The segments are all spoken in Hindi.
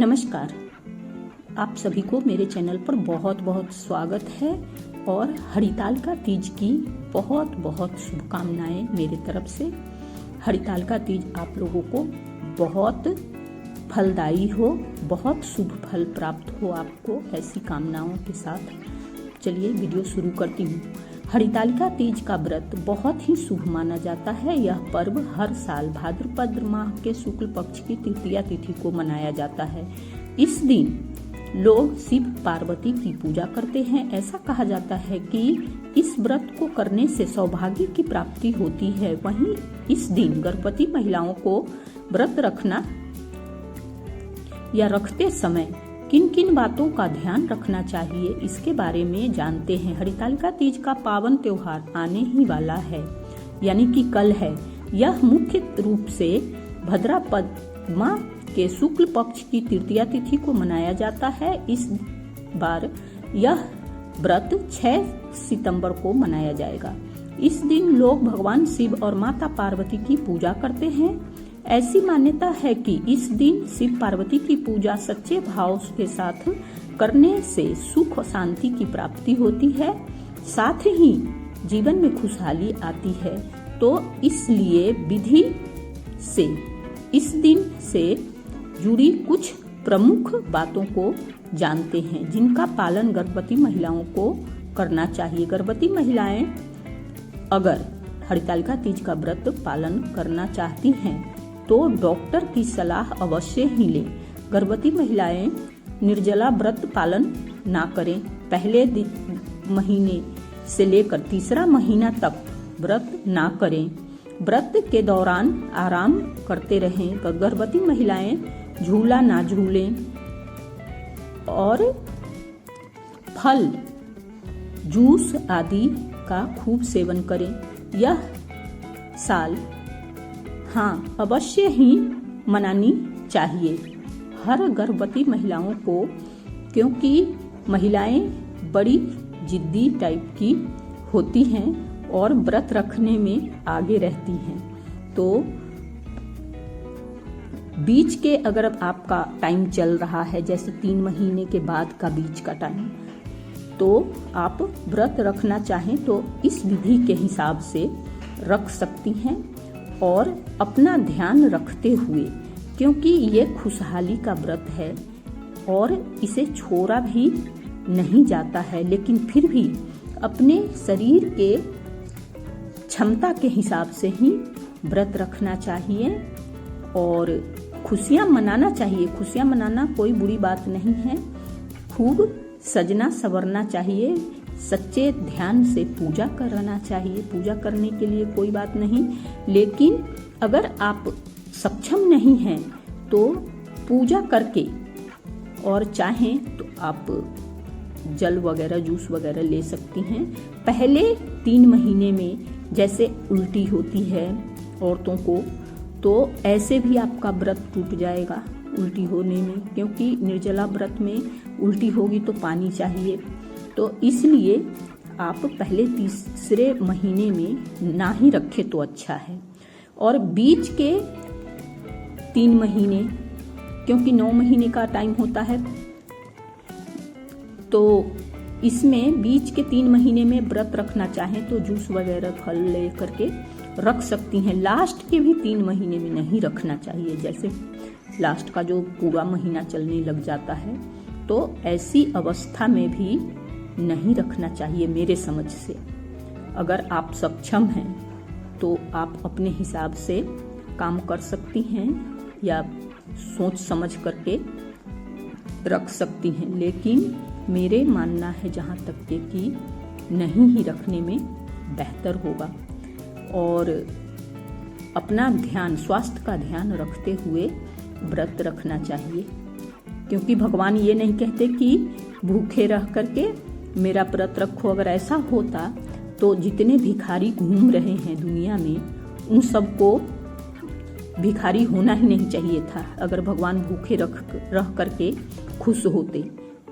नमस्कार, आप सभी को मेरे चैनल पर बहुत बहुत स्वागत है और हरितालिका तीज की बहुत बहुत शुभकामनाएं मेरे तरफ से। हरितालिका तीज आप लोगों को बहुत फलदायी हो, बहुत शुभ फल प्राप्त हो आपको, ऐसी कामनाओं के साथ चलिए वीडियो शुरू करती हूँ। हरितालिका तीज का व्रत बहुत ही शुभ माना जाता है। यह पर्व हर साल भाद्रपद माह के शुक्ल पक्ष की तृतीया तिथि को मनाया जाता है। इस दिन लोग शिव पार्वती की पूजा करते हैं। ऐसा कहा जाता है कि इस व्रत को करने से सौभाग्य की प्राप्ति होती है। वहीं इस दिन गर्भवती महिलाओं को व्रत रखना या रखते समय किन किन बातों का ध्यान रखना चाहिए, इसके बारे में जानते हैं। हरितालिका तीज का पावन त्योहार आने ही वाला है, यानी कि कल है। यह मुख्य रूप से भाद्रपद माह के शुक्ल पक्ष की तृतीया तिथि को मनाया जाता है। इस बार यह व्रत 6 सितंबर को मनाया जाएगा। इस दिन लोग भगवान शिव और माता पार्वती की पूजा करते हैं। ऐसी मान्यता है कि इस दिन शिव पार्वती की पूजा सच्चे भाव के साथ करने से सुख और शांति की प्राप्ति होती है, साथ ही जीवन में खुशहाली आती है। तो इसलिए विधि से इस दिन से जुड़ी कुछ प्रमुख बातों को जानते हैं, जिनका पालन गर्भवती महिलाओं को करना चाहिए। गर्भवती महिलाएं अगर हरितालिका तीज का व्रत पालन करना चाहती हैं तो डॉक्टर की सलाह अवश्य ही लें। गर्भवती महिलाएं निर्जला व्रत पालन ना करें। पहले महीने से लेकर तीसरा महीना तक व्रत ना करें। व्रत के दौरान आराम करते रहें। गर्भवती महिलाएं झूला ना झूलें और फल, जूस आदि का खूब सेवन करें। यह साल अवश्य ही मनानी चाहिए हर गर्भवती महिलाओं को, क्योंकि महिलाएं बड़ी जिद्दी टाइप की होती हैं और व्रत रखने में आगे रहती हैं। तो बीच के अगर आपका टाइम चल रहा है, जैसे 3 महीने के बाद का बीच का टाइम, तो आप व्रत रखना चाहें तो इस विधि के हिसाब से रख सकती हैं और अपना ध्यान रखते हुए, क्योंकि ये खुशहाली का व्रत है और इसे छोड़ा भी नहीं जाता है, लेकिन फिर भी अपने शरीर के क्षमता के हिसाब से ही व्रत रखना चाहिए और खुशियां मनाना चाहिए। खुशियां मनाना कोई बुरी बात नहीं है। खूब सजना संवरना चाहिए, सच्चे ध्यान से पूजा करना चाहिए। पूजा करने के लिए कोई बात नहीं, लेकिन अगर आप सक्षम नहीं हैं तो पूजा करके, और चाहें तो आप जल वगैरह, जूस वगैरह ले सकती हैं। पहले 3 महीने में जैसे उल्टी होती है औरतों को, तो ऐसे भी आपका व्रत टूट जाएगा उल्टी होने में, क्योंकि निर्जला व्रत में उल्टी होगी तो पानी चाहिए। तो इसलिए आप पहले तीसरे महीने में ना ही रखें तो अच्छा है। और बीच के 3 महीने, क्योंकि 9 महीने का टाइम होता है, तो इसमें बीच के 3 महीने में व्रत रखना चाहें तो जूस वगैरह फल ले करके रख सकती हैं। लास्ट के भी 3 महीने में नहीं रखना चाहिए, जैसे लास्ट का जो पूरा महीना चलने लग जाता है, तो ऐसी अवस्था में भी नहीं रखना चाहिए मेरे समझ से। अगर आप सक्षम हैं तो आप अपने हिसाब से काम कर सकती हैं या सोच समझ करके रख सकती हैं, लेकिन मेरे मानना है जहाँ तक के कि नहीं ही रखने में बेहतर होगा। और अपना ध्यान, स्वास्थ्य का ध्यान रखते हुए व्रत रखना चाहिए, क्योंकि भगवान ये नहीं कहते कि भूखे रह करके मेरा व्रत रखो। अगर ऐसा होता तो जितने भिखारी घूम रहे हैं दुनिया में, उन सबको भिखारी होना ही नहीं चाहिए था, अगर भगवान भूखे रह करके खुश होते।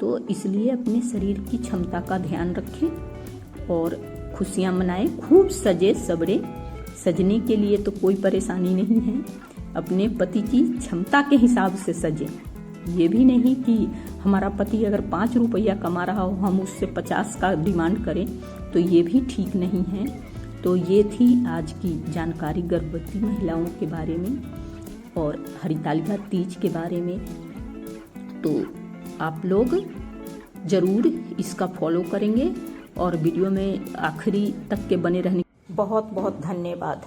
तो इसलिए अपने शरीर की क्षमता का ध्यान रखें और खुशियां मनाएं। खूब सजे सवरे, सजने के लिए तो कोई परेशानी नहीं है। अपने पति की क्षमता के हिसाब से सजें। ये भी नहीं कि हमारा पति अगर 5 रुपया कमा रहा हो हम उससे 50 का डिमांड करें, तो ये भी ठीक नहीं है। तो ये थी आज की जानकारी गर्भवती महिलाओं के बारे में और हरितालिका तीज के बारे में। तो आप लोग ज़रूर इसका फॉलो करेंगे और वीडियो में आखिरी तक के बने रहने बहुत बहुत धन्यवाद।